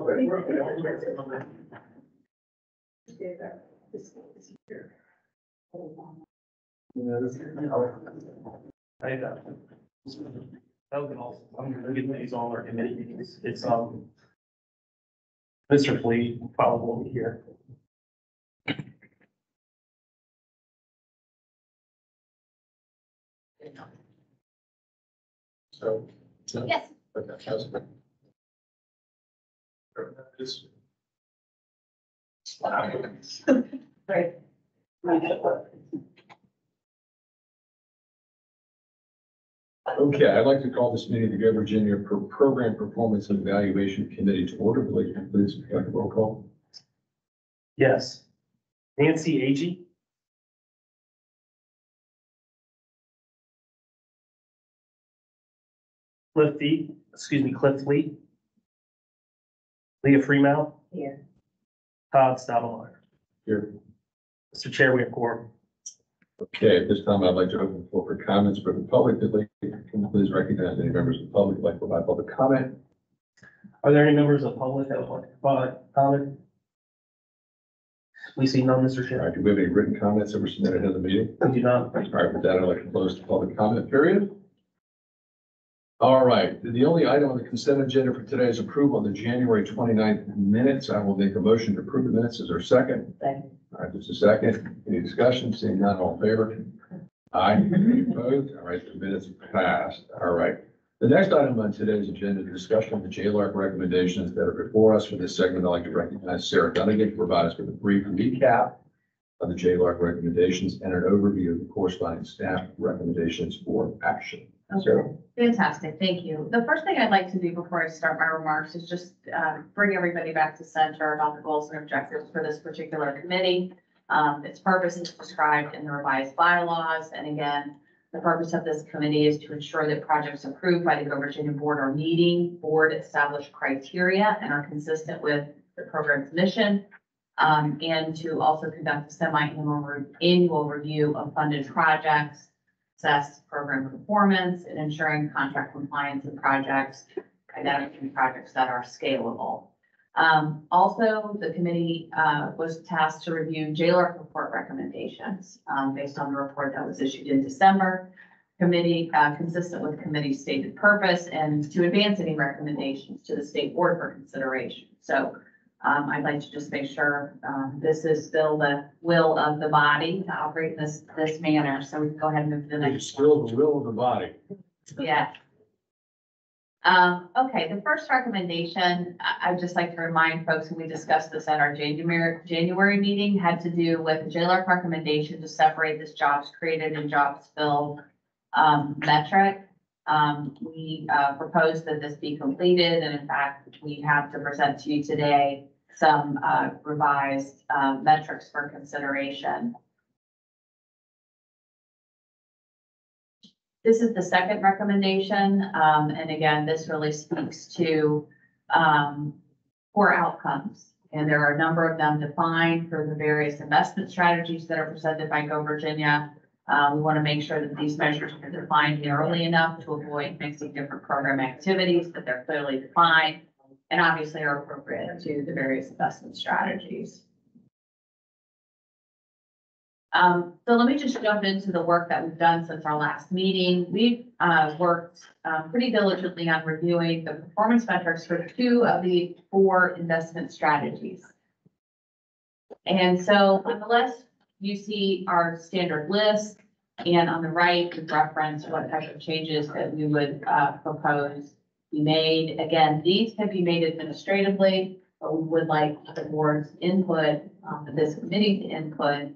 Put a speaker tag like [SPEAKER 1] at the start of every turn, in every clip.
[SPEAKER 1] I'm gonna get these all our committee meetings. It's, Mr. Fleet, probably will be here.
[SPEAKER 2] So.
[SPEAKER 3] Yes.
[SPEAKER 2] Okay, how's it?
[SPEAKER 3] Right.
[SPEAKER 2] Okay, I'd like to call this meeting the Go Virginia Program Performance and Evaluation Committee to order. Please, roll call.
[SPEAKER 1] Yes. Nancy Agee. Cliff Fleet. Leah Fremount.
[SPEAKER 3] Here.
[SPEAKER 1] Todd Staubmeyer.
[SPEAKER 2] Here.
[SPEAKER 1] Mr. Chair, we have quorum.
[SPEAKER 2] Okay, at this time, I'd like to open the floor for comments for the public. Can you please recognize any members of the public who'd like to provide public comment?
[SPEAKER 1] Are there any members of the public that would like to provide comment? We see none, Mr.
[SPEAKER 2] All
[SPEAKER 1] Chair.
[SPEAKER 2] right, do we have any written comments that were submitted ahead of the meeting?
[SPEAKER 1] We do not.
[SPEAKER 2] All right, with that, I'd like to close the public comment period. All right, the only item on the consent agenda for today is approval of the January 29th minutes. I will make a motion to approve the minutes. Is there a second?
[SPEAKER 3] Second.
[SPEAKER 2] All right, just a second. Any discussion? Seeing none, all in favor? Aye. Any opposed? All right, the minutes are passed. All right. The next item on today's agenda is a discussion of the JLARC recommendations that are before us. For this segment, I'd like to recognize Sarah Dunnigan to provide us with a brief recap of the JLARC recommendations and an overview of the corresponding staff recommendations for action.
[SPEAKER 3] Okay, fantastic, thank you. The first thing I'd like to do before I start my remarks is just bring everybody back to center about the goals and objectives for this particular committee. Its purpose is described in the revised bylaws, and again, the purpose of this committee is to ensure that projects approved by the Go Virginia Board are meeting board established criteria and are consistent with the program's mission, and to also conduct a semi-annual review of funded projects, assess program performance, and ensuring contract compliance in projects, identifying projects that are scalable. Also, the committee was tasked to review JLARC report recommendations based on the report that was issued in December. Committee, consistent with committee stated purpose, and to advance any recommendations to the state board for consideration. So I'd like to just make sure this is still the will of the body to operate in this manner. So we can go ahead and move to the next.
[SPEAKER 2] It's still the will of the body.
[SPEAKER 3] Yeah. Okay, the first recommendation, I'd just like to remind folks, when we discussed this at our January meeting, had to do with the JLARC recommendation to separate this jobs created and jobs filled metric. We proposed that this be completed, and in fact, we have to present to you today some revised metrics for consideration. This is the second recommendation, and again, this really speaks to core outcomes. And there are a number of them defined for the various investment strategies that are presented by Go Virginia. We want to make sure that these measures are defined early enough to avoid mixing different program activities, that they're clearly defined and obviously are appropriate to the various investment strategies. So let me just jump into the work that we've done since our last meeting. We've worked pretty diligently on reviewing the performance metrics for 2 of the 4 investment strategies. And so on the left, you see our standard list, and on the right, we reference what type of changes that we would propose be made. Again, these can be made administratively, but we would like the board's input, this committee's input,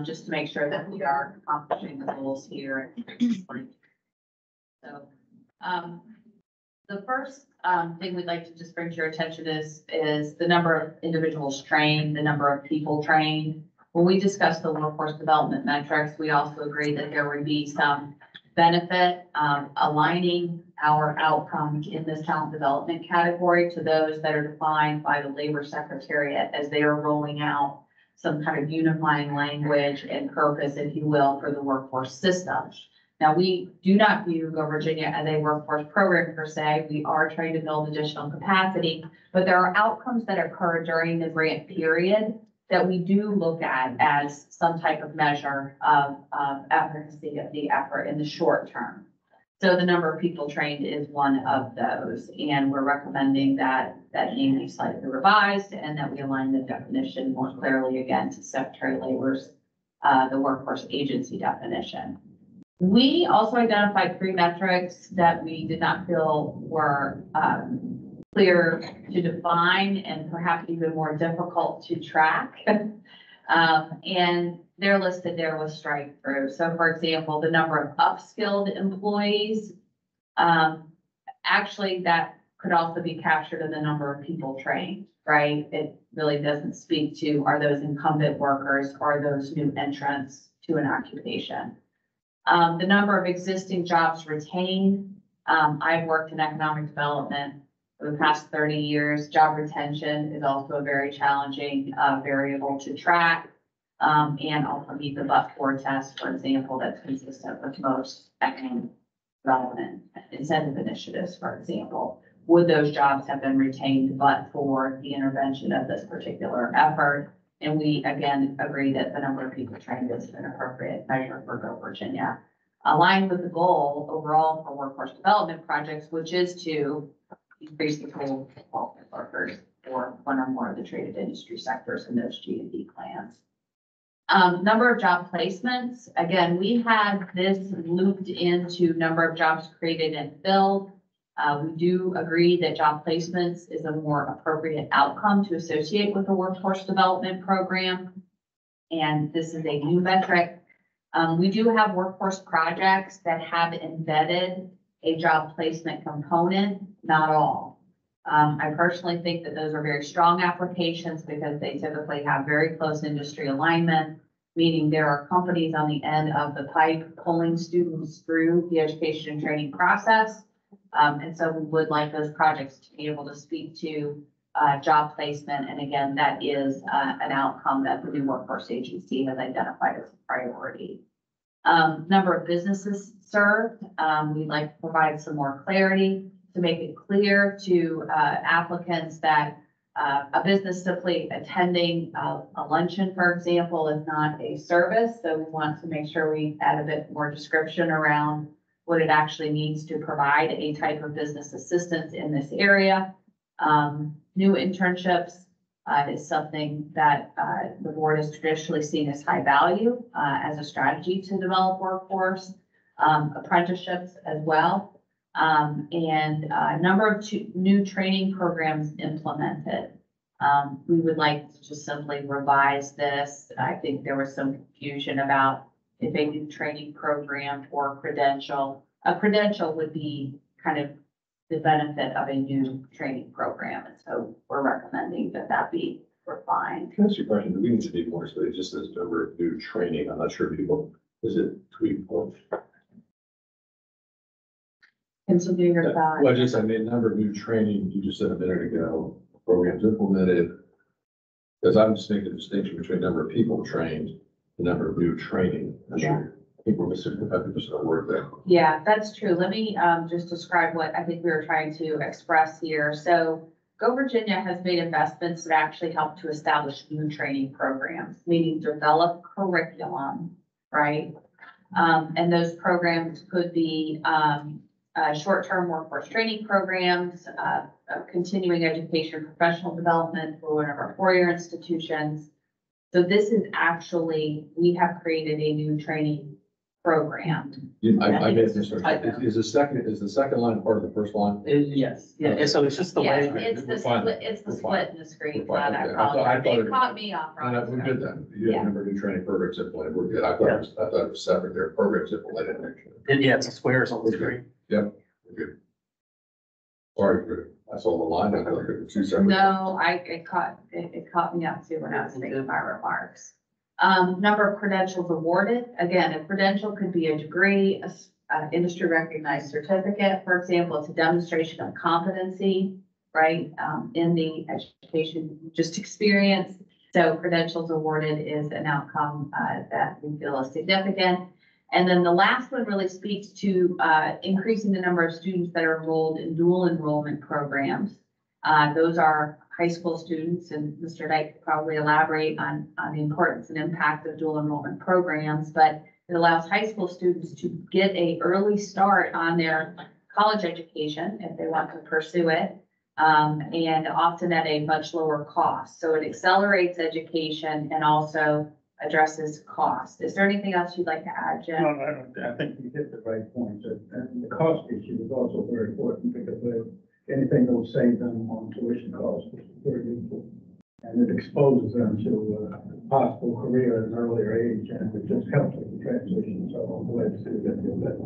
[SPEAKER 3] just to make sure that we are accomplishing the goals here. So, the first thing we'd like to just bring to your attention is the number of individuals trained, the number of people trained. When we discussed the workforce development metrics, we also agreed that there would be some benefit aligning our outcomes in this talent development category to those that are defined by the Labor Secretariat as they are rolling out some kind of unifying language and purpose, if you will, for the workforce system. Now, we do not view Go Virginia as a workforce program per se. We are trying to build additional capacity, but there are outcomes that occur during the grant period that we do look at as some type of measure of efficacy of the effort in the short term. So the number of people trained is one of those, and we're recommending that name be slightly revised and that we align the definition more clearly again to Secretary Labor's, the workforce agency definition. We also identified 3 metrics that we did not feel were clear to define and perhaps even more difficult to track. And they're listed there with strike through. So for example, the number of upskilled employees, actually that could also be captured in the number of people trained, right? It really doesn't speak to, are those incumbent workers or those new entrants to an occupation? The number of existing jobs retained. I've worked in economic development for the past 30 years. Job retention is also a very challenging variable to track. And also meet the but-for test, for example, that's consistent with most economic development incentive initiatives, for example. Would those jobs have been retained but for the intervention of this particular effort? And we, again, agree that the number of people trained is an appropriate measure for Go Virginia. Aligned with the goal overall for workforce development projects, which is to increase the total qualified workers for one or more of the traded industry sectors in those G&D plans. Number of job placements. Again, we had this looped into number of jobs created and filled. We do agree that job placements is a more appropriate outcome to associate with the workforce development program. And this is a new metric. We do have workforce projects that have embedded a job placement component, not all. I personally think that those are very strong applications because they typically have very close industry alignment, meaning there are companies on the end of the pipe pulling students through the education and training process. And so we would like those projects to be able to speak to job placement. And again, that is an outcome that the new workforce agency has identified as a priority. Number of businesses served, we'd like to provide some more clarity to make it clear to applicants that a business simply attending a luncheon, for example, is not a service. So we want to make sure we add a bit more description around what it actually means to provide a type of business assistance in this area. New internships is something that the board has traditionally seen as high value as a strategy to develop workforce, apprenticeships as well. And a number of new training programs implemented. We would like to just simply revise this. I think there was some confusion about if a new training program or credential. A credential would be kind of the benefit of a new training program. And so we're recommending that that be refined.
[SPEAKER 2] Can I ask you a question? Do we need to be more, so it just says number of new training. I'm not sure people, is it tweet point?
[SPEAKER 3] Continue your thought.
[SPEAKER 2] Well, just, I mean, number of new training, you just said a minute ago, programs implemented. Because I'm just making a distinction between number of people trained, the number of new training. I think we're missing the 50% word there.
[SPEAKER 3] Yeah, that's true. Let me just describe what I think we were trying to express here. So Go Virginia has made investments that actually help to establish new training programs, meaning develop curriculum, right? And those programs could be short-term workforce training programs, continuing education, professional development for one of our four-year institutions. So this is actually, we have created a new training program.
[SPEAKER 2] I made this. Is the second line part of the first line?
[SPEAKER 1] Yes, yeah, so it's just the
[SPEAKER 3] Yes,
[SPEAKER 1] way.
[SPEAKER 3] it's the
[SPEAKER 2] We're fine.
[SPEAKER 3] split, it's the
[SPEAKER 2] We're
[SPEAKER 3] split
[SPEAKER 2] fine.
[SPEAKER 3] in the screen.
[SPEAKER 2] We're fine.
[SPEAKER 3] I
[SPEAKER 2] Okay.
[SPEAKER 3] apologize.
[SPEAKER 2] I thought
[SPEAKER 3] It caught me off.
[SPEAKER 2] No, we're good then. You
[SPEAKER 3] Yeah.
[SPEAKER 2] have number of new training programs implemented. We're good. I thought it was separate there. Programs implemented.
[SPEAKER 1] Yeah, it's a squares on the screen.
[SPEAKER 2] Yep, we're good. Sorry, I saw the line. I thought it was two separate.
[SPEAKER 3] No, it caught me up too when I was making my remarks. Number of credentials awarded. Again, a credential could be a degree, a industry recognized certificate. For example, it's a demonstration of competency, right? In the education just experience. So credentials awarded is an outcome that we feel is significant. And then the last one really speaks to increasing the number of students that are enrolled in dual enrollment programs. Those are high school students, and Mr. Dyke could probably elaborate on the importance and impact of dual enrollment programs, but it allows high school students to get an early start on their college education if they want to pursue it, and often at a much lower cost. So it accelerates education and also addresses cost. Is there anything else you'd like to add, Jim?
[SPEAKER 4] No, I think you hit the right point. And the cost issue is also very important because anything that will save them on tuition costs is very useful. And it exposes them to a possible career at an earlier age, and it just helps with the transition. So I'm glad to see that.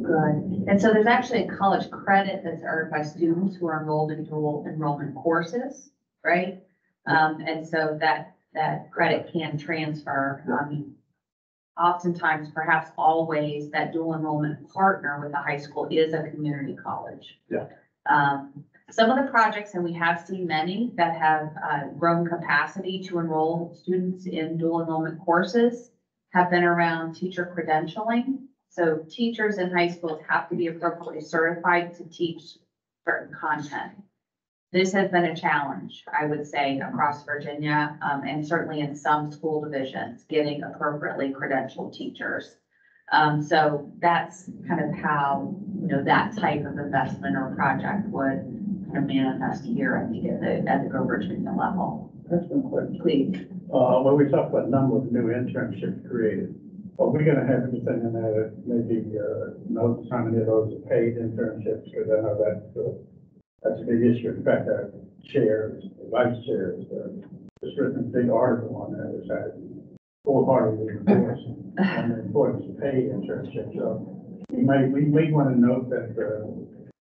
[SPEAKER 3] Good. And so there's actually a college credit that's earned by students who are enrolled in dual enrollment courses, right? And so that credit can transfer. Oftentimes, perhaps always, that dual enrollment partner with the high school is a community college.
[SPEAKER 4] Yeah.
[SPEAKER 3] Some of the projects, and we have seen many that have grown capacity to enroll students in dual enrollment courses, have been around teacher credentialing. So teachers in high schools have to be appropriately certified to teach certain content. This has been a challenge, I would say, across Virginia, and certainly in some school divisions, getting appropriately credentialed teachers. So that's kind of how, that type of investment or project would kind of manifest here, I think, at the Go Virginia level.
[SPEAKER 4] That's one question.
[SPEAKER 3] Please.
[SPEAKER 4] When we talk about number of new internships created, are we going to have anything in there that maybe notes how many of those are paid internships? Because I know that's a big issue. In fact, our chairs, vice chairs, just written a big article on that, which I wholeheartedly endorse, on the importance of paid internships. So we may want to note that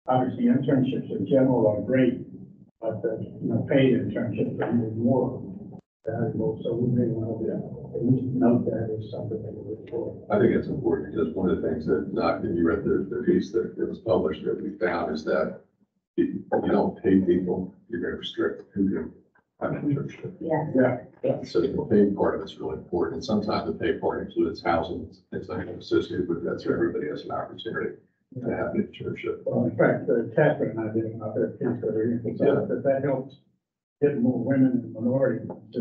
[SPEAKER 4] obviously internships in general are great, but paid internships are even more valuable. So we may want to at least note that as something that we look for.
[SPEAKER 2] I think it's important because one of the things that, if you read the piece that was published that we found is that you don't pay people, you're going to restrict who can have an internship.
[SPEAKER 3] Yeah.
[SPEAKER 2] So the pay part of it's really important. And sometimes the pay part includes housing, things like that associated with that. So everybody has an opportunity to have an internship.
[SPEAKER 4] Well, in fact, Catherine and I did another piece that we emphasized that helps get more women and minorities to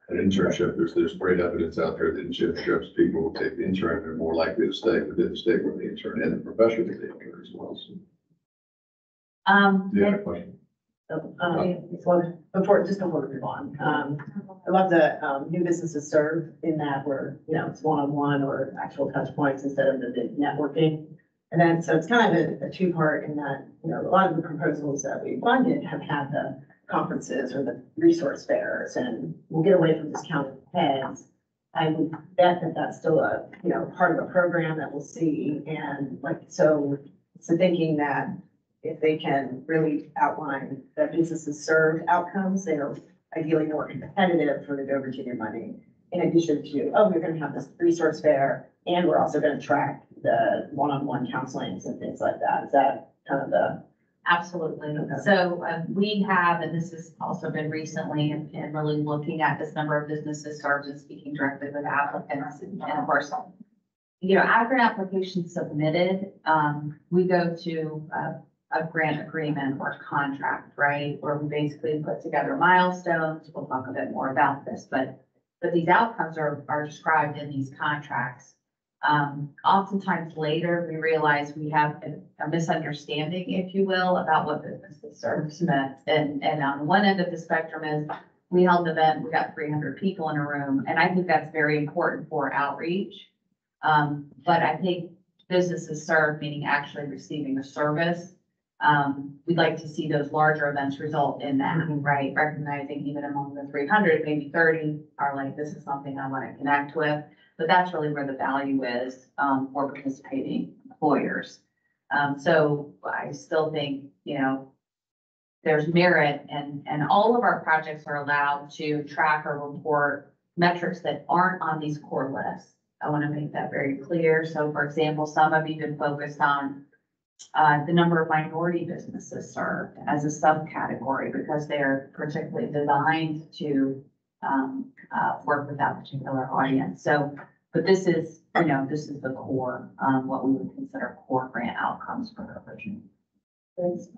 [SPEAKER 2] An internship, there's great evidence out there that internships, people will take the intern, they're more likely to stay within the state where the intern and the professor that they intern as well. So, do you have a question?
[SPEAKER 5] Before we move on, I love the new businesses served in that where, it's one-on-one or actual touch points instead of the big networking. And then, so it's kind of a two-part in that, a lot of the proposals that we funded have had the conferences or the resource fairs, and we'll get away from discounted heads. I would bet that that's still a, part of a program that we'll see. And so thinking that if they can really outline that businesses served outcomes, they're ideally more competitive for the Go Virginia money. In addition to, we're going to have this resource fair, and we're also going to track the one-on-one counselings and things like that. Is that kind of the?
[SPEAKER 3] Absolutely.
[SPEAKER 5] Okay.
[SPEAKER 3] So we have, and this has also been recently, and really looking at this number of businesses served and speaking directly with applicants, and of course, after an application submitted, we go to a grant agreement or contract, right? Where we basically put together milestones. We'll talk a bit more about this, but these outcomes are described in these contracts. Oftentimes later, we realize we have a misunderstanding, if you will, about what businesses service meant. And on one end of the spectrum is we held an event, we got 300 people in a room, and I think that's very important for outreach. But I think businesses served, meaning actually receiving a service. We'd like to see those larger events result in that, right? Recognizing even among the 300, maybe 30 are like, this is something I want to connect with. But that's really where the value is for participating employers. So I still think, there's merit, and all of our projects are allowed to track or report metrics that aren't on these core lists. I want to make that very clear. So for example, some have even focused on the number of minority businesses served as a subcategory because they're particularly designed to work with that particular audience. So But this is, this is the core, what we would consider core grant outcomes for coverage.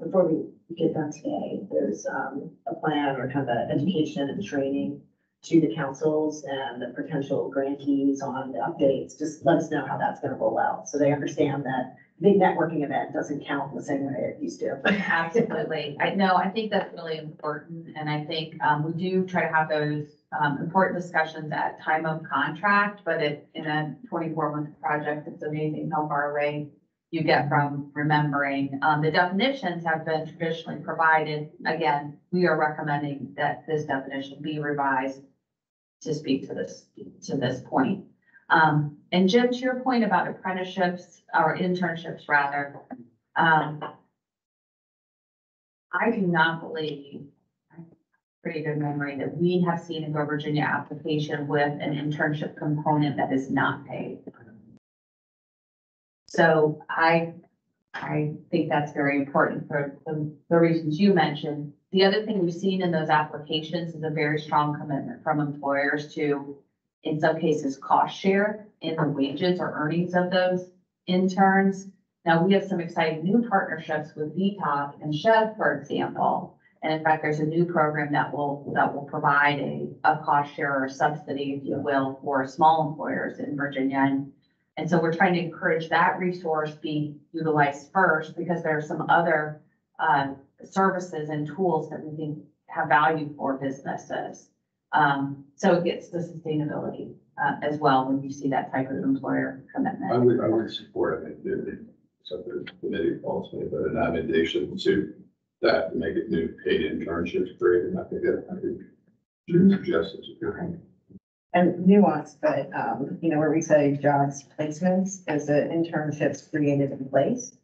[SPEAKER 5] Before we get done today, there's a plan or kind of an education and training to the councils and the potential grantees on the updates. Just let us know how that's gonna roll out, so they understand that big networking event doesn't count the same way it used to.
[SPEAKER 3] Absolutely. I think that's really important. And I think, we do try to have those, important discussions at time of contract, but in a 24-month project, it's amazing how far away you get from remembering. The definitions have been traditionally provided. Again, we are recommending that this definition be revised to speak to this point. And Jim, to your point about apprenticeships or internships rather, I do not believe, pretty good memory, that we have seen a Go Virginia application with an internship component that is not paid. So I think that's very important for the reasons you mentioned. The other thing we've seen in those applications is a very strong commitment from employers to, in some cases, cost share in the wages or earnings of those interns. Now, we have some exciting new partnerships with VTOP and Chev, for example. And in fact, there's a new program that will provide a cost share or subsidy, if you will, for small employers in Virginia. And so we're trying to encourage that resource be utilized first, because there are some other services and tools that we think have value for businesses. So it gets the sustainability as well when you see that type of employer commitment.
[SPEAKER 2] I would support, I think, something the committee calls me, but an amendation to that, to make it new paid internships created. I think should suggest it's a good thing.
[SPEAKER 5] And nuance, but, where we say jobs placements, is the internships created in place?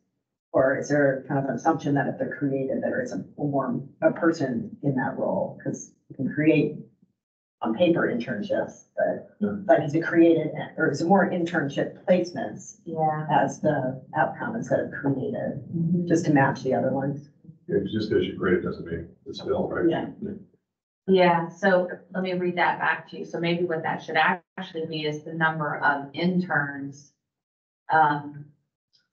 [SPEAKER 5] Or is there kind of an assumption that if they're created, there is a person in that role? Because you can create on paper internships, but is it created, or is it more internship placements?
[SPEAKER 3] Yeah.
[SPEAKER 5] As the outcome instead of created, just to match the other ones?
[SPEAKER 2] It's just as you create it doesn't mean it's filled, right?
[SPEAKER 5] Yeah.
[SPEAKER 3] Yeah, so let me read that back to you. So maybe what that should actually be is the number of interns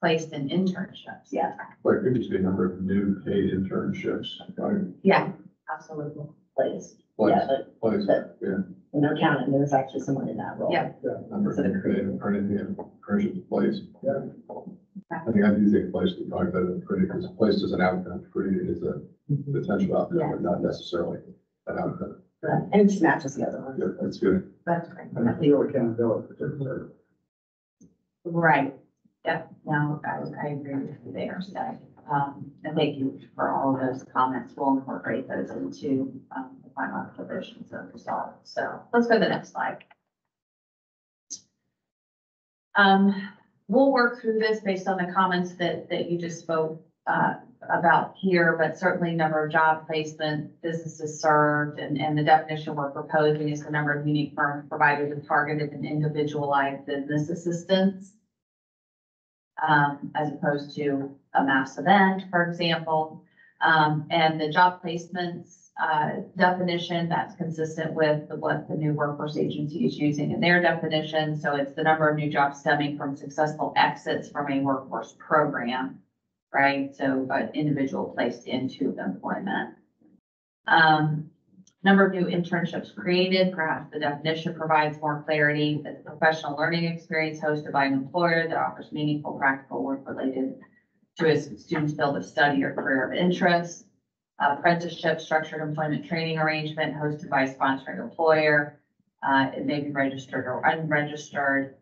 [SPEAKER 3] placed in internships.
[SPEAKER 5] Yeah.
[SPEAKER 2] But it could just be a number of new paid internships, right?
[SPEAKER 3] Yeah, absolutely.
[SPEAKER 5] Place.
[SPEAKER 2] Place,
[SPEAKER 5] Yeah, but
[SPEAKER 2] place, yeah.
[SPEAKER 5] when they're counted, there's actually someone in that role.
[SPEAKER 3] Yeah.
[SPEAKER 2] Number of new paid or anything, internships place. Yeah. I do think place, we talk about it pretty, because place is an outcome, created is a potential outcome,
[SPEAKER 3] Yeah.
[SPEAKER 2] but not necessarily an outcome.
[SPEAKER 5] Right. And it just matches the other ones.
[SPEAKER 2] Yeah, that's good.
[SPEAKER 3] That's great.
[SPEAKER 4] And I feel accountability. too.
[SPEAKER 3] Right. Yep. No, I agree with you there, so, and thank you for all of those comments. We'll incorporate those into, the final provisions of the result. So let's go to the next slide. We'll work through this based on the comments that you just spoke, about here, but certainly number of job placement, businesses served, and the definition we're proposing is the number of unique firms provided with targeted and individualized business assistance. As opposed to a mass event, for example. And the job placements definition, that's consistent with what the new workforce agency is using in their definition. So it's the number of new jobs stemming from successful exits from a workforce program, right? So an individual placed into employment. Number of new internships created, perhaps the definition provides more clarity. That the professional learning experience hosted by an employer that offers meaningful practical work related to a student's field of study or career of interest. Apprenticeship, structured employment training arrangement hosted by a sponsoring employer. It may be registered or unregistered,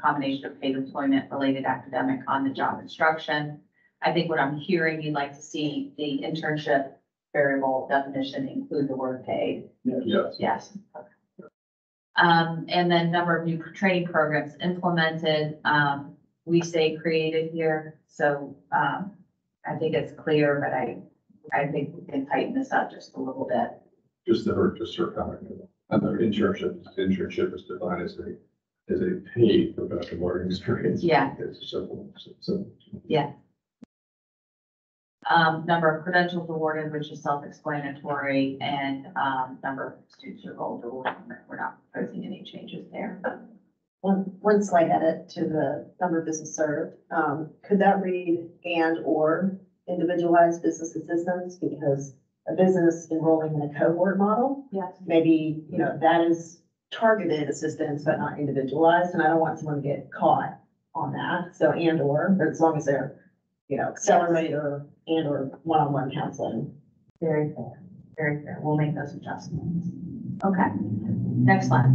[SPEAKER 3] combination of paid employment related academic on-the-job instruction. I think what I'm hearing, you'd like to see the internship variable definition include the word paid.
[SPEAKER 2] Yes.
[SPEAKER 3] Yes. And then number of new training programs implemented, we say created here. So, I think it's clear, but I think we can tighten this up just a little bit.
[SPEAKER 2] Just comment. Another internship is defined as a paid professional learning experience.
[SPEAKER 3] Yeah.
[SPEAKER 2] It's simple.
[SPEAKER 3] Yeah. Number of credentials awarded, which is self-explanatory, and number of students enrolled. We're not proposing any changes there.
[SPEAKER 5] one slight edit to the number of business served. Could that read and or individualized business assistance? Because a business enrolling in a cohort model,
[SPEAKER 3] Yes.
[SPEAKER 5] maybe, that is targeted assistance, but not individualized, and I don't want someone to get caught on that. So and or, but as long as they're, accelerator and or one-on-one counseling.
[SPEAKER 3] Very fair, very fair. We'll make those adjustments. Okay, next slide.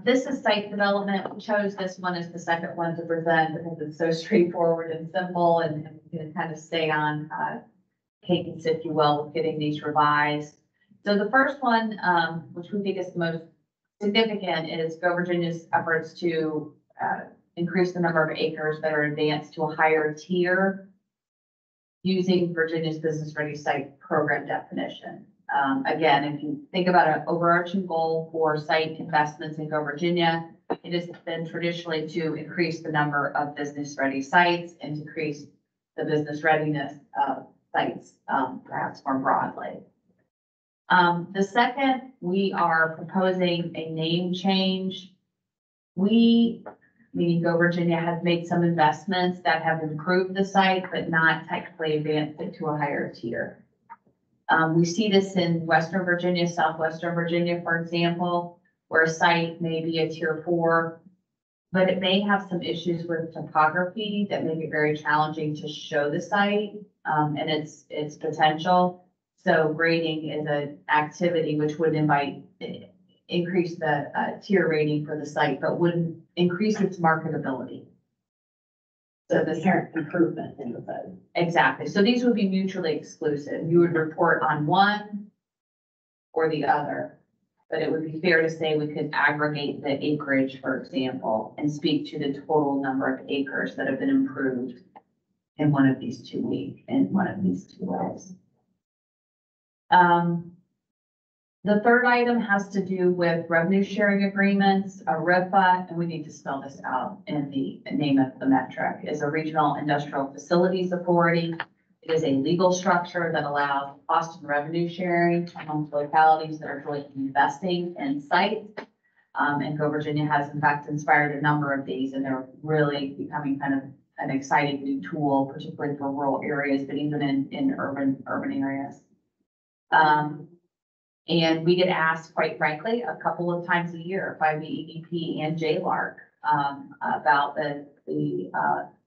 [SPEAKER 3] This is site development. We chose this one as the second one to present because it's so straightforward and simple and we can kind of stay on cadence, if you will, with getting these revised. So the first one, which we think is the most significant, is Go Virginia's efforts to increase the number of acres that are advanced to a higher tier using Virginia's Business Ready Site Program definition. Again, if you think about an overarching goal for site investments in Go Virginia, it has been traditionally to increase the number of business-ready sites and to increase the business readiness of sites, perhaps more broadly. The second, we are proposing a name change. We, meaning Go Virginia, has made some investments that have improved the site, but not technically advanced it to a higher tier. We see this in Western Virginia, Southwestern Virginia, for example, where a site may be a tier 4, but it may have some issues with topography that make it very challenging to show the site and its potential. So grading is an activity which would increase the tier rating for the site, but wouldn't increase its marketability.
[SPEAKER 5] So the inherent improvement in the site.
[SPEAKER 3] Exactly. So these would be mutually exclusive. You would report on one or the other, but it would be fair to say we could aggregate the acreage, for example, and speak to the total number of acres that have been improved in one of these two ways. The third item has to do with revenue sharing agreements, a RIPA, and we need to spell this out in the name of the metric, is a Regional Industrial Facilities Authority. It is a legal structure that allows cost and revenue sharing amongst localities that are jointly investing in sites. And Go Virginia has in fact inspired a number of these, and they're really becoming kind of an exciting new tool, particularly for rural areas, but even in urban areas. And we get asked, quite frankly, a couple of times a year by the EDP and JLARC about the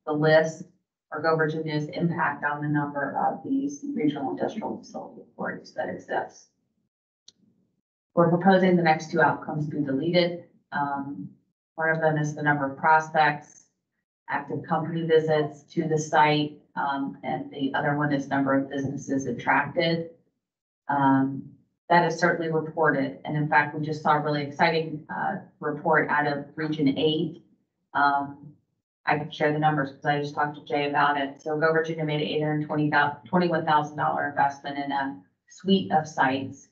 [SPEAKER 3] list or Go Virginia's impact on the number of these regional industrial facility authorities that exist. We're proposing the next two outcomes be deleted. One of them is the number of prospects, active company visits to the site, and the other one is number of businesses attracted. That is certainly reported. And in fact, we just saw a really exciting report out of Region 8. I can share the numbers because I just talked to Jay about it. So Go Virginia made an $821,000 investment in a suite of sites.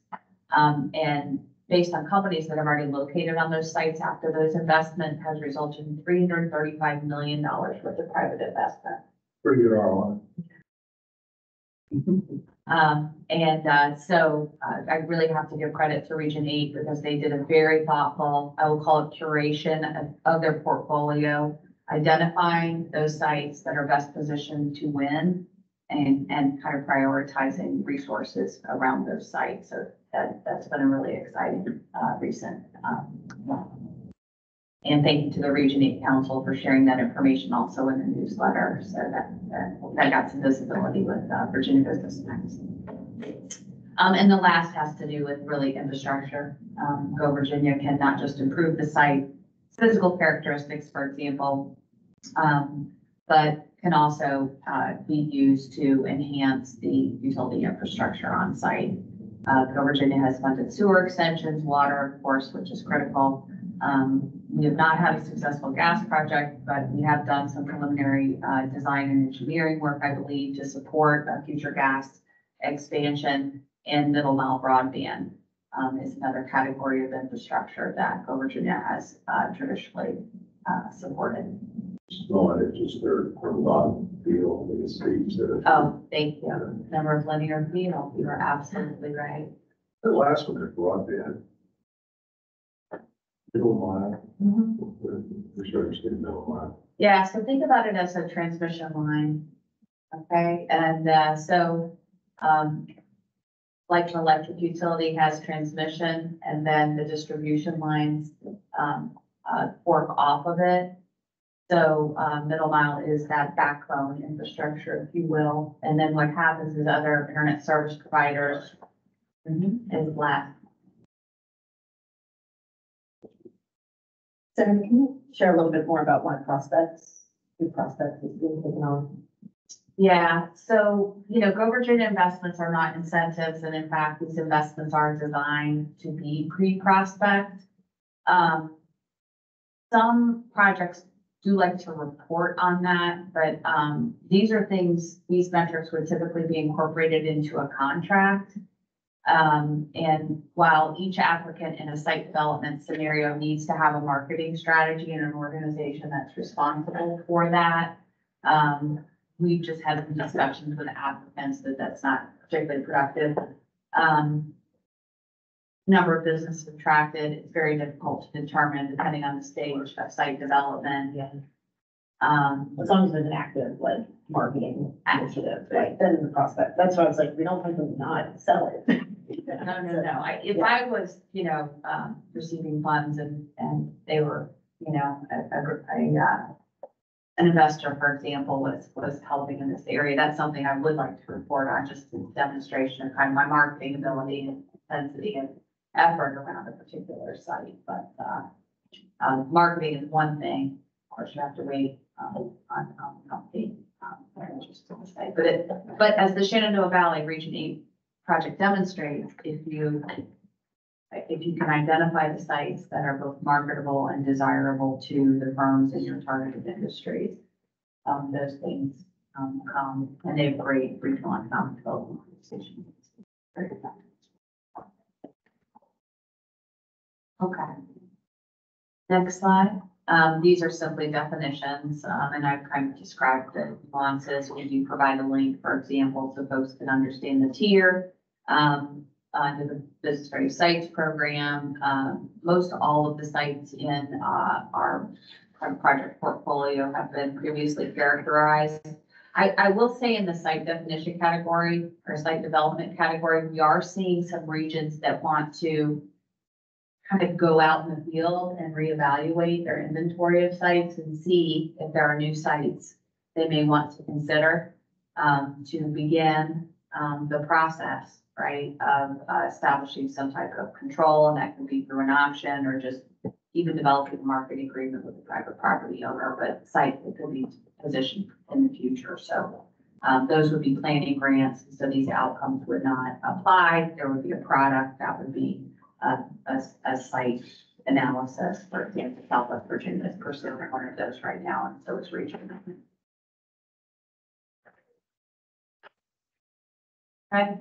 [SPEAKER 3] And based on companies that have already located on those sites after those investments has resulted in $335 million worth of private investment.
[SPEAKER 2] Pretty good ROI.
[SPEAKER 3] So I really have to give credit to Region 8 because they did a very thoughtful, I will call it curation of their portfolio, identifying those sites that are best positioned to win and kind of prioritizing resources around those sites. So that's been a really exciting recent one. And thank you to the Region 8 Council for sharing that information also in the newsletter so that got some visibility with Virginia Business Next. And the last has to do with really infrastructure. Go Virginia can not just improve the site physical characteristics, for example, but can also be used to enhance the utility infrastructure on site. Go Virginia has funded sewer extensions, water, of course, which is critical. We have not had a successful gas project, but we have done some preliminary design and engineering work, I believe, to support a future gas expansion, and middle mile broadband is another category of infrastructure that Go Virginia has traditionally supported.
[SPEAKER 2] Small, it's just their lot field, I think it's streets there.
[SPEAKER 3] Oh, thank you. Number of linear feet, you are absolutely right.
[SPEAKER 2] The last one is broadband. Middle mile,
[SPEAKER 3] Mhm.
[SPEAKER 2] we're starting to get middle mile.
[SPEAKER 3] Yeah, so think about it as a transmission line. Okay, and, like an electric utility has transmission and then the distribution lines, fork off of it. So, middle mile is that backbone infrastructure, if you will. And then what happens is other internet service providers is left.
[SPEAKER 5] So can you share a little bit more about why New Prospects is being taken on?
[SPEAKER 3] Yeah, so, Go Virginia investments are not incentives, and in fact, these investments are designed to be pre-prospect. Some projects do like to report on that, but, these metrics would typically be incorporated into a contract. And while each applicant in a site development scenario needs to have a marketing strategy and an organization that's responsible for that, we've just had some discussions with applicants that that's not particularly productive. Number of businesses attracted, it's very difficult to determine depending on the stage of site development.
[SPEAKER 5] As long as there's an active, like, marketing initiative, right, then the prospect, that's why I was like, we don't want them to not sell it.
[SPEAKER 3] No. If I was, receiving funds and they were, an investor, for example, was helping in this area, that's something I would like to report on, just as a demonstration of kind of my marketing ability and intensity and effort around a particular site. But, marketing is one thing. Of course, you have to wait, on the company, their interest in the site. But as the Shenandoah Valley Region 8 project demonstrates, if you can identify the sites that are both marketable and desirable to the firms in your targeted industries, those things come, and they have great regional economic development organizations. Very effective. Okay. Next slide. These are simply definitions, and I've kind of described the nuances. We do provide a link, for example, so folks can understand the tier. Under the Business Ready Sites program, most all of the sites in our project portfolio have been previously characterized. I will say in the site definition category or site development category, we are seeing some regions that want to kind of go out in the field and reevaluate their inventory of sites and see if there are new sites they may want to consider to begin the process, right, of establishing some type of control, and that can be through an option or just even developing a marketing agreement with the private property owner, but site that could be positioned in the future. So those would be planning grants. So these outcomes would not apply. There would be a product that would be a site analysis. For example, Southwest Virginia is pursuing one of those right now, and so is region. Okay.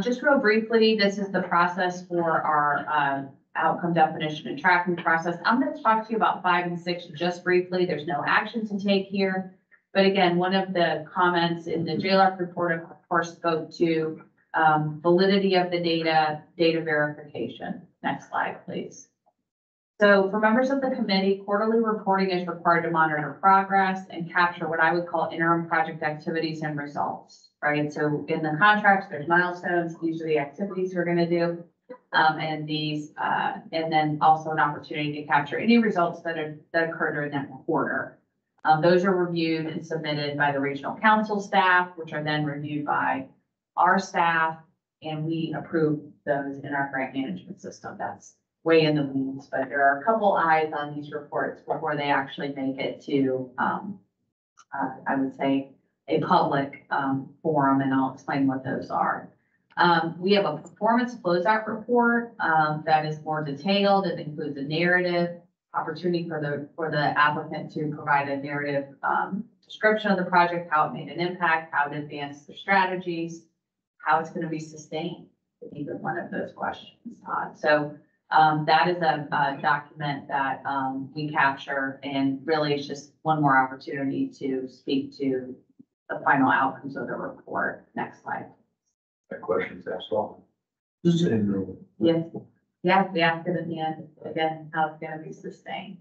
[SPEAKER 3] Just real briefly, this is the process for our outcome definition and tracking process. I'm going to talk to you about 5 and 6 just briefly. There's no action to take here. But again, one of the comments in the JLARC report, of course, spoke to validity of the data verification. Next slide, please. So for members of the committee, quarterly reporting is required to monitor progress and capture what I would call interim project activities and results, right? So in the contracts, there's milestones. These are the activities we're going to do. And then also an opportunity to capture any results that occurred during that quarter. Those are reviewed and submitted by the regional council staff, which are then reviewed by our staff, and we approve those in our grant management system. That's way in the weeds, but there are a couple eyes on these reports before they actually make it to, I would say, a public forum, and I'll explain what those are. We have a performance closeout report that is more detailed. It includes a narrative, opportunity for the applicant to provide a narrative description of the project, how it made an impact, how it advanced their strategies, how it's going to be sustained, is either one of those questions. So that is a document that we capture, and really it's just one more opportunity to speak to the final outcomes of the report. Next slide.
[SPEAKER 2] That question's asked all. Just in real.
[SPEAKER 3] Yes. Yeah, we asked it at the end, again, how it's gonna be sustained.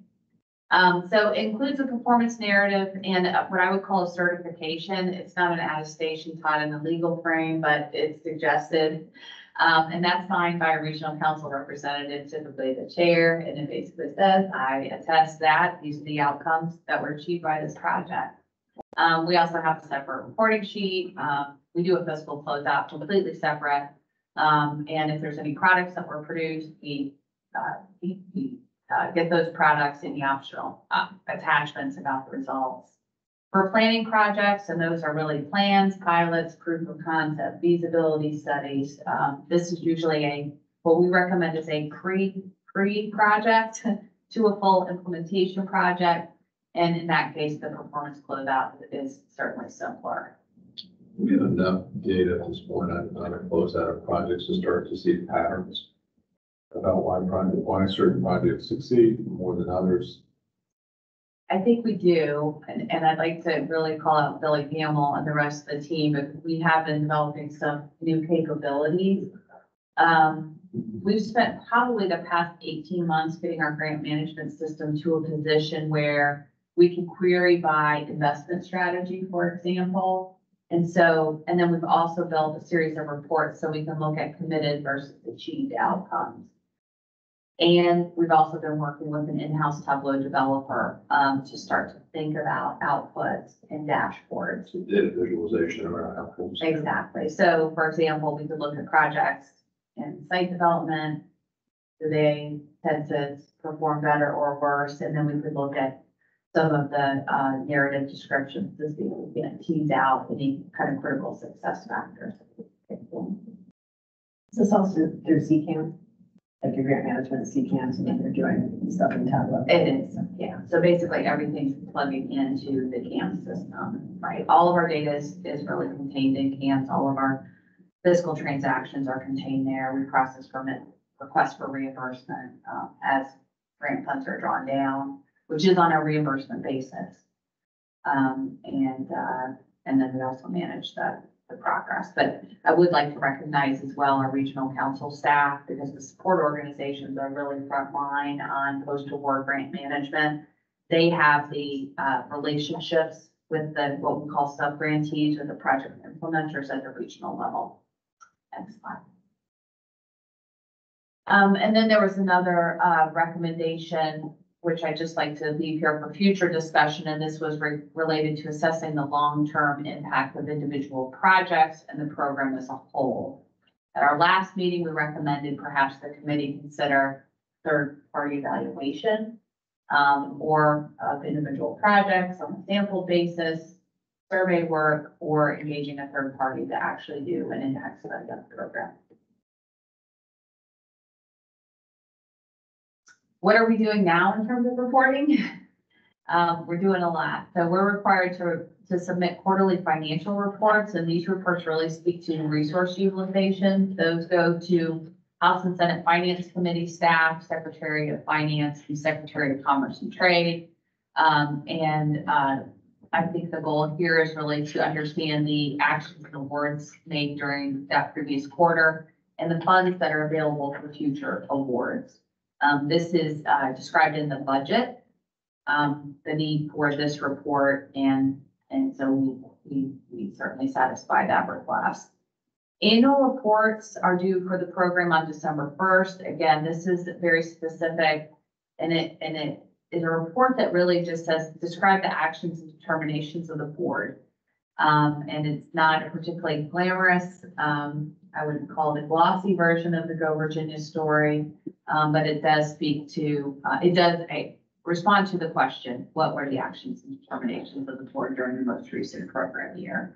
[SPEAKER 3] So it includes a performance narrative and what I would call a certification. It's not an attestation taught in the legal frame, but it's suggested. And that's signed by a regional council representative, typically the chair, and it basically says, I attest that these are the outcomes that were achieved by this project. We also have a separate reporting sheet. We do a fiscal closeout completely separate. And if there's any products that were produced, we get those products in the optional attachments about the results. For planning projects, and those are really plans, pilots, proof of concept, feasibility studies. This is usually what we recommend is a pre-project to a full implementation project. And in that case, the performance closeout is certainly simpler.
[SPEAKER 2] We have enough data at this point on a closeout of projects to start to see patterns about why certain projects succeed more than others.
[SPEAKER 3] I think we do, and I'd like to really call out Billy Gamble and the rest of the team, but we have been developing some new capabilities. We've spent probably the past 18 months getting our grant management system to a position where we can query by investment strategy, for example. And then we've also built a series of reports so we can look at committed versus achieved outcomes. And we've also been working with an in-house Tableau developer to start to think about outputs and dashboards.
[SPEAKER 2] Data visualization around outcomes.
[SPEAKER 3] Exactly. So for example, we could look at projects in site development. Do they tend to perform better or worse? And then we could look at some of the narrative descriptions to see if we can tease out any kind of critical success factors.
[SPEAKER 5] Is this also through CCAM? Like your grant management CCAMs, and then you're doing stuff in Tableau?
[SPEAKER 3] It is, yeah. So basically everything's plugging into the CAM system, right? All of our data is really contained in CAMs. All of our fiscal transactions are contained there. We process requests for reimbursement as grant funds are drawn down, which is on a reimbursement basis. And then we also manage the progress. But I would like to recognize as well our regional council staff, because the support organizations are really frontline on post-award grant management. They have the relationships with what we call sub-grantees or the project implementers at the regional level. Next slide. And then there was another recommendation, which I just like to leave here for future discussion, and this was related to assessing the long-term impact of individual projects and the program as a whole. At our last meeting, we recommended perhaps the committee consider third-party evaluation or of individual projects on a sample basis, survey work, or engaging a third party to actually do an impact study of the program. What are we doing now in terms of reporting? We're doing a lot. So we're required to submit quarterly financial reports, and these reports really speak to resource utilization. Those go to House and Senate Finance Committee staff, Secretary of Finance, and Secretary of Commerce and Trade. I think the goal here is really to understand the actions and awards made during that previous quarter and the funds that are available for future awards. This is described in the budget, the need for this report, and so we certainly satisfy that request. Annual reports are due for the program on December 1st. Again, this is very specific, and it is a report that really just says, describe the actions and determinations of the board. And it's not a particularly glamorous, I wouldn't call it a glossy version of the Go Virginia story, but it does speak to, respond to the question, what were the actions and determinations of the board during the most recent program year?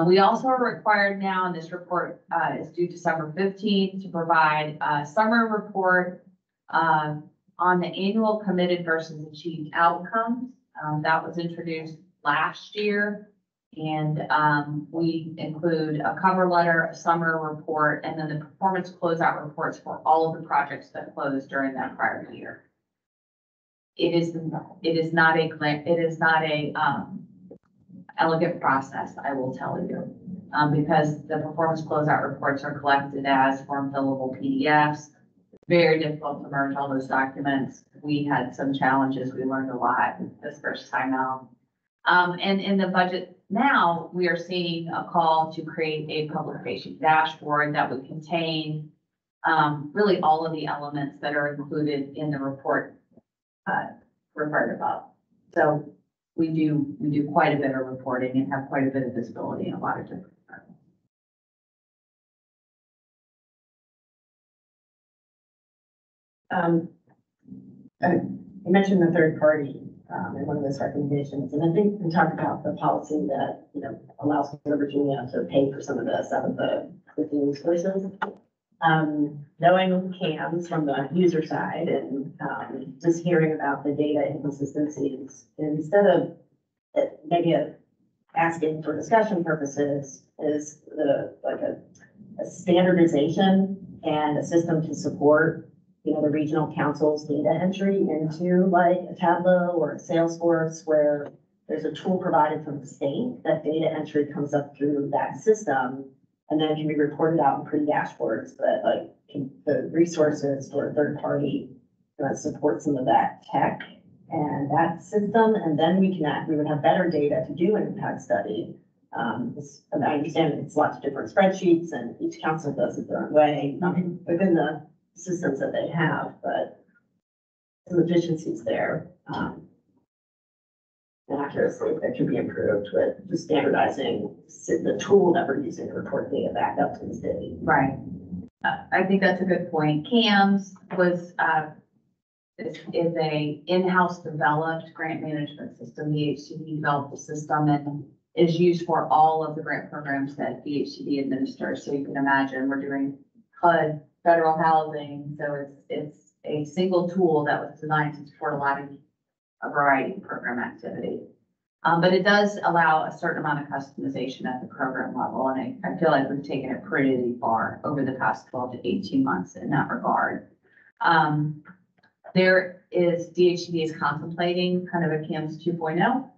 [SPEAKER 3] We also are required now, and this report is due December 15th, to provide a summary report on the annual committed versus achieved outcomes. That was introduced last year. And we include a cover letter, a summary report, and then the performance closeout reports for all of the projects that closed during that prior year. It is not a elegant process, I will tell you, because the performance closeout reports are collected as form fillable PDFs. very difficult to merge all those documents. We had some challenges. We learned a lot this first time out. And in the budget now, we are seeing a call to create a public facing dashboard that would contain really all of the elements that are included in the report referred above. So we do quite a bit of reporting and have quite a bit of visibility in a lot of different departments.
[SPEAKER 5] You mentioned the third party, in one of those recommendations, and I think we talked about the policy that, you know, allows Virginia to pay for some of this out of the resources. Knowing CAMs from the user side and, just hearing about the data inconsistencies, instead of maybe asking for discussion purposes, is like a standardization and a system to support, you know, the regional council's data entry into like a Tableau or a Salesforce, where there's a tool provided from the state that data entry comes up through that system and then can be reported out in pretty dashboards, but like the resources for a third party support some of that tech and that system. And then we would have better data to do an impact study. And I understand it's lots of different spreadsheets and each council does it their own way, within the systems that they have, but some efficiencies there. And accuracy that can be improved with just standardizing the tool that we're using to report data back up to the city.
[SPEAKER 3] Right. I think that's a good point. CAMS was, is a in-house developed grant management system. DHCD developed the system and is used for all of the grant programs that DHCD administers. So you can imagine we're doing HUD, federal housing. So it's a single tool that was designed to support a variety of program activity. But it does allow a certain amount of customization at the program level. And I feel like we've taken it pretty far over the past 12 to 18 months in that regard. DHCD is contemplating kind of a CAMS 2.0.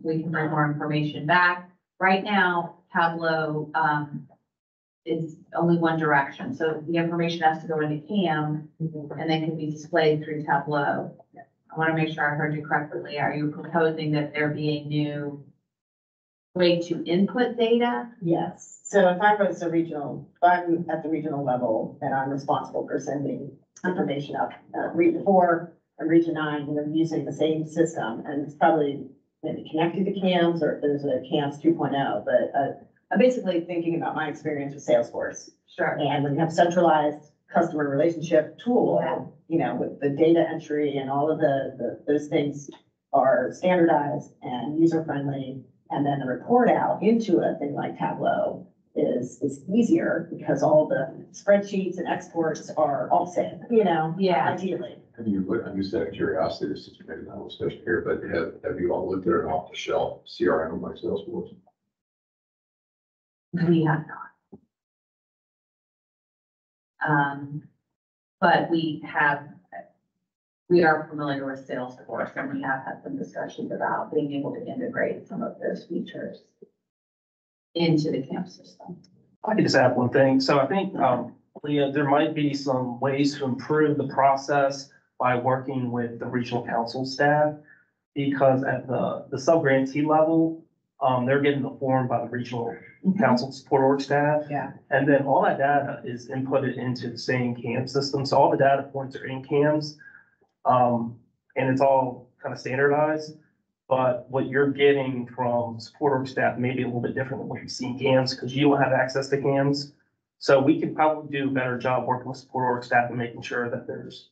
[SPEAKER 3] We can bring more information back. Right now, Tableau is only one direction. So the information has to go into CAM and then can be displayed through Tableau. I want to make sure I heard you correctly. Are you proposing that there be a new way to input data?
[SPEAKER 5] Yes. So if I'm at the regional level and I'm responsible for sending information up, Region 4 and Region 9, we're using the same system and it's probably maybe connected to CAMS or if there's a CAMS 2.0, but I'm basically thinking about my experience with Salesforce.
[SPEAKER 3] Sure.
[SPEAKER 5] And when you have centralized customer relationship tool, you know, with the data entry and all of those things are standardized and user-friendly. And then the report out into a thing like Tableau is easier because all the spreadsheets and exports are all the same, you know, ideally.
[SPEAKER 2] Have you looked, I'm just out of curiosity, this is maybe not a discussion here, but have you all looked at an off-the-shelf CRM like Salesforce?
[SPEAKER 3] We have not. But we are familiar with Salesforce and we have had some discussions about being able to integrate some of those features into the CAMP system.
[SPEAKER 1] I could just add one thing. So I think, Leah, there might be some ways to improve the process by working with the regional council staff. Because at the sub-grantee level, they're getting informed by the regional council support org staff.
[SPEAKER 5] Yeah.
[SPEAKER 1] And then all that data is inputted into the same CAM system. So all the data points are in CAMs. And it's all kind of standardized. But what you're getting from support org staff may be a little bit different than what you see in CAMs because you don't have access to CAMs. So we could probably do a better job working with support org staff and making sure that there's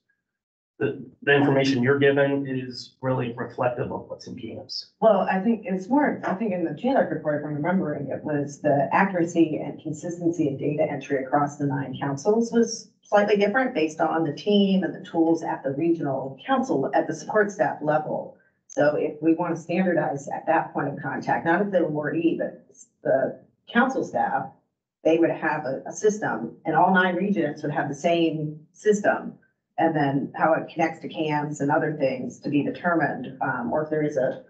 [SPEAKER 1] the information you're given is really reflective of what's in CAMs.
[SPEAKER 5] Well, I think in the Chandler report, if I'm remembering, it was the accuracy and consistency of data entry across the 9 councils was slightly different based on the team and the tools at the regional council at the support staff level. So if we want to standardize at that point of contact, not at the awardee, but the council staff, they would have a system and all 9 regions would have the same system. And then how it connects to CAMs and other things to be determined, or if there is a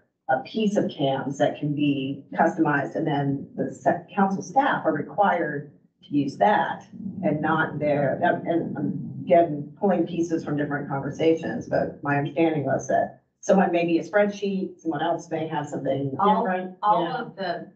[SPEAKER 5] piece of CAMs that can be customized and then the council staff are required to use that and not their, and I'm again, pulling pieces from different conversations, but my understanding was that someone may be a spreadsheet, someone else may have something different.
[SPEAKER 3] All
[SPEAKER 5] Yeah.
[SPEAKER 3] of the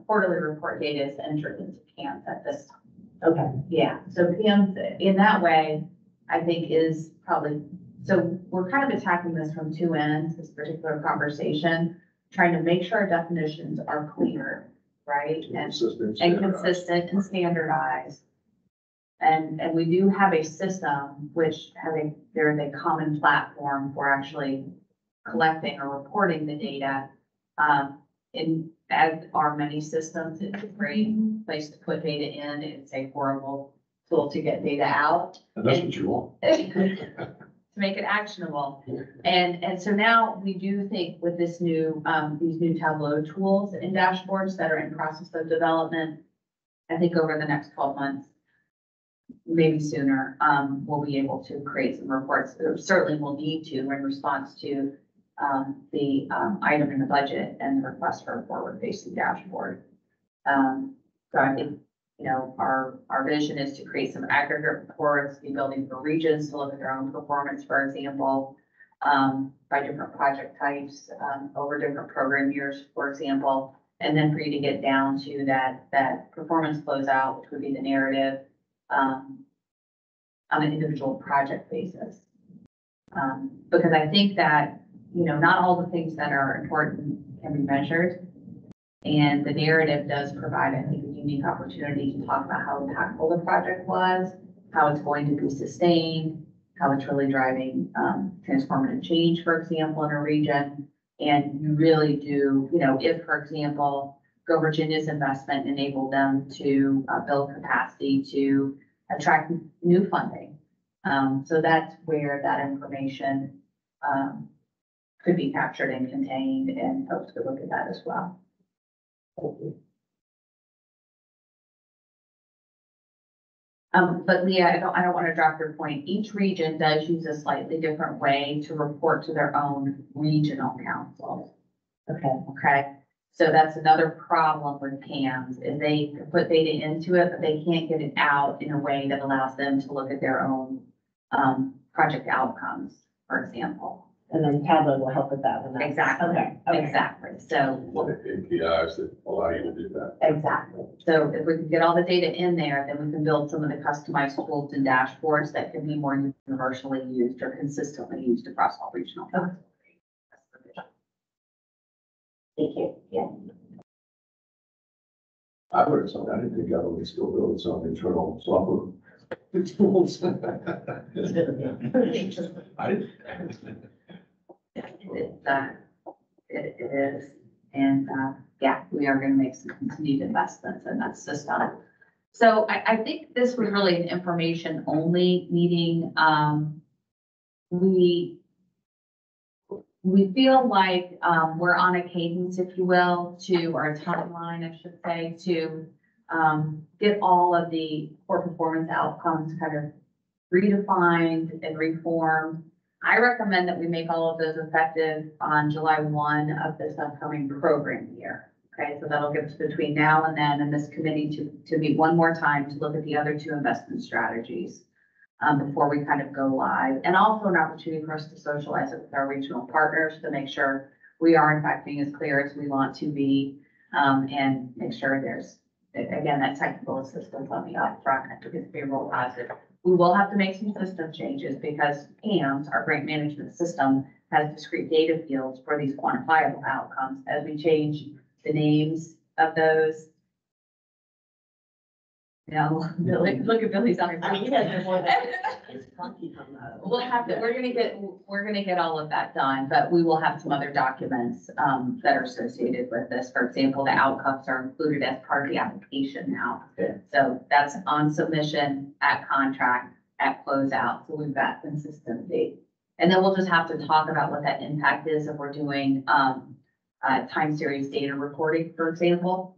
[SPEAKER 3] quarterly report data is entered into PAMS at this time.
[SPEAKER 5] Okay,
[SPEAKER 3] Yeah, so PAMS in that way, I think is probably, so we're kind of attacking this from two ends, this particular conversation, trying to make sure our definitions are clear, right? And consistent and standardized. And we do have a system which there is a common platform for actually collecting or reporting the data. As are many systems, it's a great place to put data in. It's a horrible tool to get data out.
[SPEAKER 2] And that's what you want.
[SPEAKER 3] To make it actionable. And so now we do think with this new, these new Tableau tools and dashboards that are in process of development, I think over the next 12 months, maybe sooner, we'll be able to create some reports. Certainly we'll need to in response to the item in the budget and the request for a forward-facing dashboard. So I think, you know, our vision is to create some aggregate reports, the ability for regions to look at their own performance, for example, by different project types, over different program years, for example, and then for you to get down to that performance closeout, which would be the narrative, on an individual project basis. Because I think that, you know, not all the things that are important can be measured. And the narrative does provide, I think, a unique opportunity to talk about how impactful the project was, how it's going to be sustained, how it's really driving transformative change, for example, in a region. And you really do, you know, if, for example, Go Virginia's investment enabled them to build capacity to attract new funding. So that's where that information could be captured and contained, and folks could look at that as well. But Leah, I don't want to drop your point. Each region does use a slightly different way to report to their own regional council. Okay. So that's another problem with PAMS, is they can put data into it, but they can't get it out in a way that allows them to look at their own project outcomes, for example.
[SPEAKER 5] and then Tableau will help with that.
[SPEAKER 3] Exactly.
[SPEAKER 5] Okay.
[SPEAKER 3] Exactly. So,
[SPEAKER 2] What APIs that allow you to do that.
[SPEAKER 3] exactly. So if we can get all the data in there, then we can build some of the customized tools and dashboards that can be more universally used or consistently used across all regional.
[SPEAKER 5] Okay. Thank you.
[SPEAKER 3] Yeah.
[SPEAKER 2] I would have thought, I didn't think government still build its own internal software tools. I didn't.
[SPEAKER 3] It is, and, yeah, we are gonna make some continued investments in that system. So I think this was really an information only meeting. We feel like, we're on a cadence, if you will, or a timeline, I should say, to, get all of the core performance outcomes kind of redefined and reformed. I recommend that we make all of those effective on July 1 of this upcoming program year. Okay, so that'll give us between now and then, and this committee to meet one more time to look at the other two investment strategies before we kind of go live. And also an opportunity for us to socialize it with our regional partners to make sure we are in fact being as clear as we want to be, and make sure there's, again, that technical assistance on the upfront. I think it's being real positive. We will have to make some system changes because PAMS, our grant management system, has discrete data fields for these quantifiable outcomes. As we change the names of those, you know, look at Billy's on her.
[SPEAKER 5] I mean, you guys are more than, it's funky from that.
[SPEAKER 3] We'll have to, we're gonna get all of that done, but we will have some other documents, that are associated with this. For example, the outcomes are included as part of the application now.
[SPEAKER 2] Okay.
[SPEAKER 3] So that's on submission, at contract, at closeout, so we've got consistency. And then we'll just have to talk about what that impact is if we're doing, time series data reporting, for example.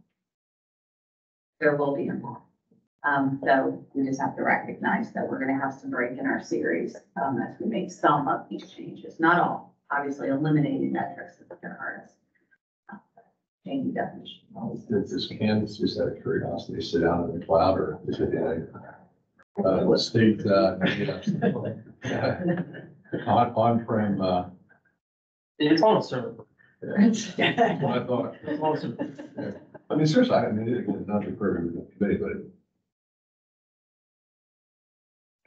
[SPEAKER 3] There will be a more. So we just have to recognize that we're gonna have some break in our series, as we make some of these changes, not all, obviously eliminating metrics is the hardest. changing definition.
[SPEAKER 2] Does this Kansas, just out of curiosity, sit down in the cloud or is it in a state, on-prem,
[SPEAKER 1] It's on a server.
[SPEAKER 2] that's what I thought.
[SPEAKER 1] It's on a server.
[SPEAKER 2] Yeah. I mean, seriously, I mean, it's not the purview of the committee, but it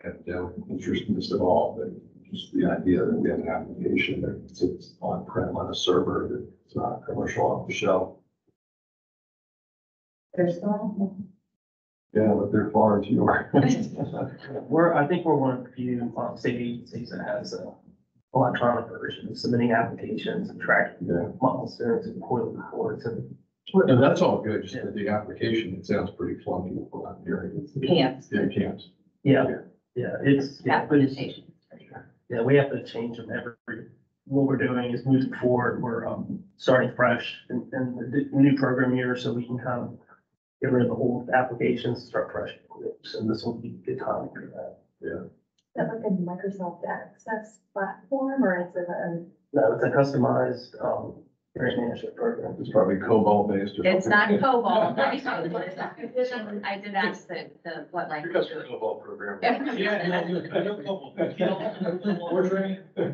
[SPEAKER 2] had no interest in this at all, but just the idea that we have an application that sits on-prem on a server, that it's not commercial off the shelf.
[SPEAKER 3] There's still.
[SPEAKER 2] Yeah, but they're far as you are.
[SPEAKER 1] I think we're one of the few, state agencies that has a electronic version of submitting applications and tracking
[SPEAKER 2] Yeah.
[SPEAKER 1] milestones and quarterly reports and.
[SPEAKER 2] And that's all good, just that the application, it sounds pretty clunky from what I'm hearing.
[SPEAKER 3] Camps.
[SPEAKER 2] Yeah, camps.
[SPEAKER 1] Yeah, it's, but it's,
[SPEAKER 3] Application.
[SPEAKER 1] yeah, we have to change them what we're doing is moving forward. We're, starting fresh in the new program year, so we can kind of get rid of the old applications, start fresh. And this will be a good time for that.
[SPEAKER 2] Yeah.
[SPEAKER 6] Is that like a Microsoft Access platform or is it a?
[SPEAKER 1] No, it's a customized, grant management program.
[SPEAKER 2] It's probably COBOL based or something.
[SPEAKER 3] It's not COBOL. I did ask what language.
[SPEAKER 2] COBOL program.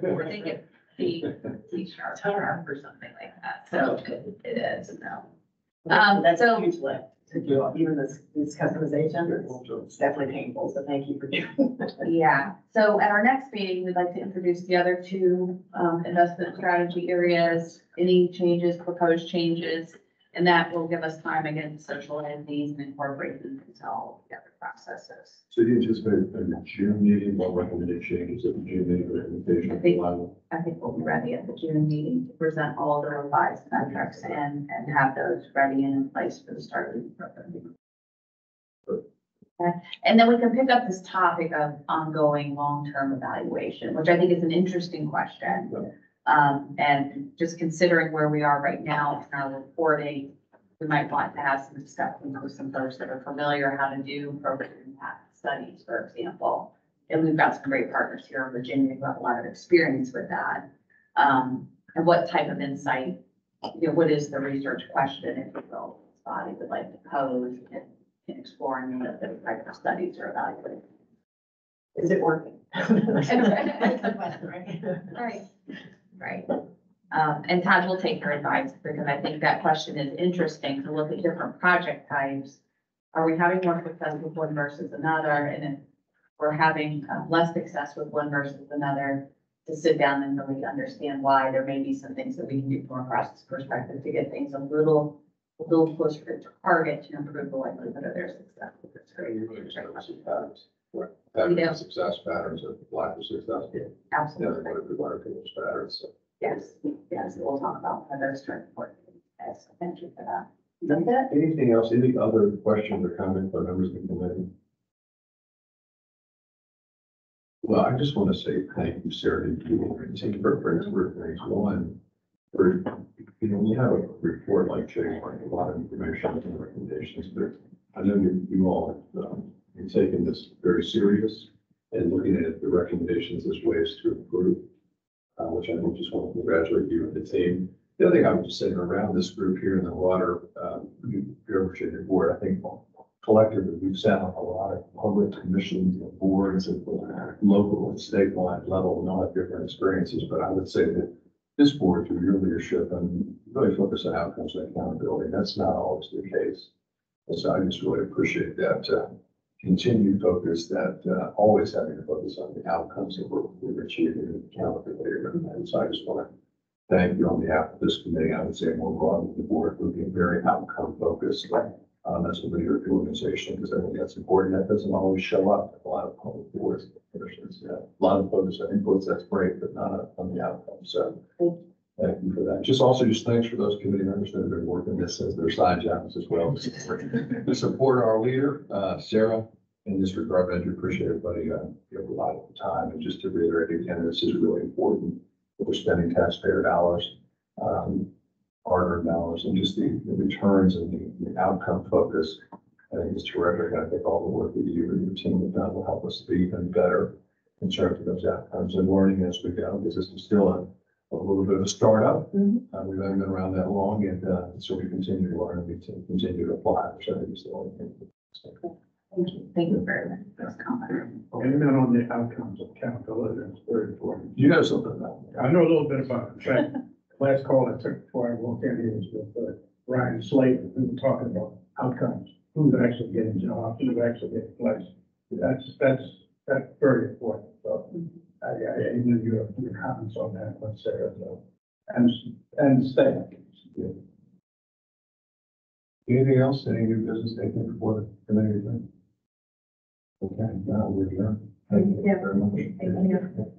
[SPEAKER 3] We're thinking C# or something like that, so it is, no.
[SPEAKER 5] That's a
[SPEAKER 3] So-
[SPEAKER 5] huge lift to do, even this customization, it's definitely painful, so thank you for doing that.
[SPEAKER 3] Yeah, so at our next meeting, we'd like to introduce the other two investment strategy areas, any changes, proposed changes, and that will give us time again to socialize these and incorporate them into all the other processes.
[SPEAKER 2] So you anticipate in the June meeting, what recommended changes at the June meeting recommendation?
[SPEAKER 3] I think we'll be ready at the June meeting to present all the revised metrics and have those ready and in place for the start of the program. Okay. And then we can pick up this topic of ongoing long-term evaluation, which I think is an interesting question. And just considering where we are right now in our reporting, we might want to have some discussions with some folks that are familiar how to do program impact studies, for example. And we've got some great partners here in Virginia who have a lot of experience with that. And what type of insight, what is the research question, if you will, this body would like to pose in exploring the type of studies or evaluating.
[SPEAKER 5] Is it working? That's the question, right?
[SPEAKER 3] Right. And Todd will take your advice because I think that question is interesting to look at different project types. Are we having more success with one versus another? And if we're having less success with one versus another, to sit down and really understand why there may be some things that we can do from a process perspective to get things a little closer to target to improve the likelihood of their success. That's great.
[SPEAKER 2] You really
[SPEAKER 3] Great
[SPEAKER 2] establish
[SPEAKER 3] question.
[SPEAKER 2] patterns.
[SPEAKER 3] We
[SPEAKER 2] Patterns
[SPEAKER 3] do.
[SPEAKER 2] of success, patterns of lack of success. Yeah,
[SPEAKER 3] Absolutely.
[SPEAKER 2] what if we want to do those patterns? So.
[SPEAKER 3] Yes, we'll talk about how those are important. Yes, thank you for that. Is that it?
[SPEAKER 2] Anything else, any other questions or comments by members of the committee? Well, I just want to say thank you, Sarah, to you and take for a number of things. One, for, when you have a report like Jay, like a lot of information and recommendations, but I know you all have taken this very serious and looking at the recommendations as ways to improve, which I think just want to congratulate you and the team. The other thing I would just say around this group here in the water, Virginia board, I think collectively we've sat on a lot of public commissions and boards at the local and statewide level and all have different experiences. But I would say that this board, through your leadership, and really focus on outcomes and accountability. That's not always the case. And so I just really appreciate that continued focus, that always having to focus on the outcomes that we're achieving and accountability. And so I just want to thank you on behalf of this committee. I would say more broadly the board for being very outcome focused as a leader of the organization, because I think that's important. That doesn't always show up in a lot of public boards and commissions. A lot of focus on inputs, that's great, but not on the outcome. So thank you for that. Just thanks for those committee members that have been working this as their side jobs as well to support our leader, Sarah. In this regard, I do appreciate everybody give a lot of time. And just to reiterate again, this is really important. We're spending taxpayer dollars, hard-earned dollars, and just the returns and the outcome focus. I think it's terrific. I think all the work that you and your team have done will help us be even better in terms of those outcomes and learning as we go, because this is still a little bit of a startup.
[SPEAKER 5] Mhm.
[SPEAKER 2] We haven't been around that long, and so we continue to learn and we continue to apply, which I think is the only thing.
[SPEAKER 3] Thank you very much for this comment.
[SPEAKER 4] And then on the outcomes of accountability, it's very important.
[SPEAKER 2] You know something about that?
[SPEAKER 4] I know a little bit about it. In fact, last call I took before I walked in here was with Ryan Slater. We were talking about outcomes, who's actually getting jobs, who's actually getting placed. That's very important. So I knew your comments on that, let's say, so, and staff.
[SPEAKER 2] Anything else, any new business taken before the committee? Okay, now we're adjourned. Thank you very much.
[SPEAKER 6] Thank you.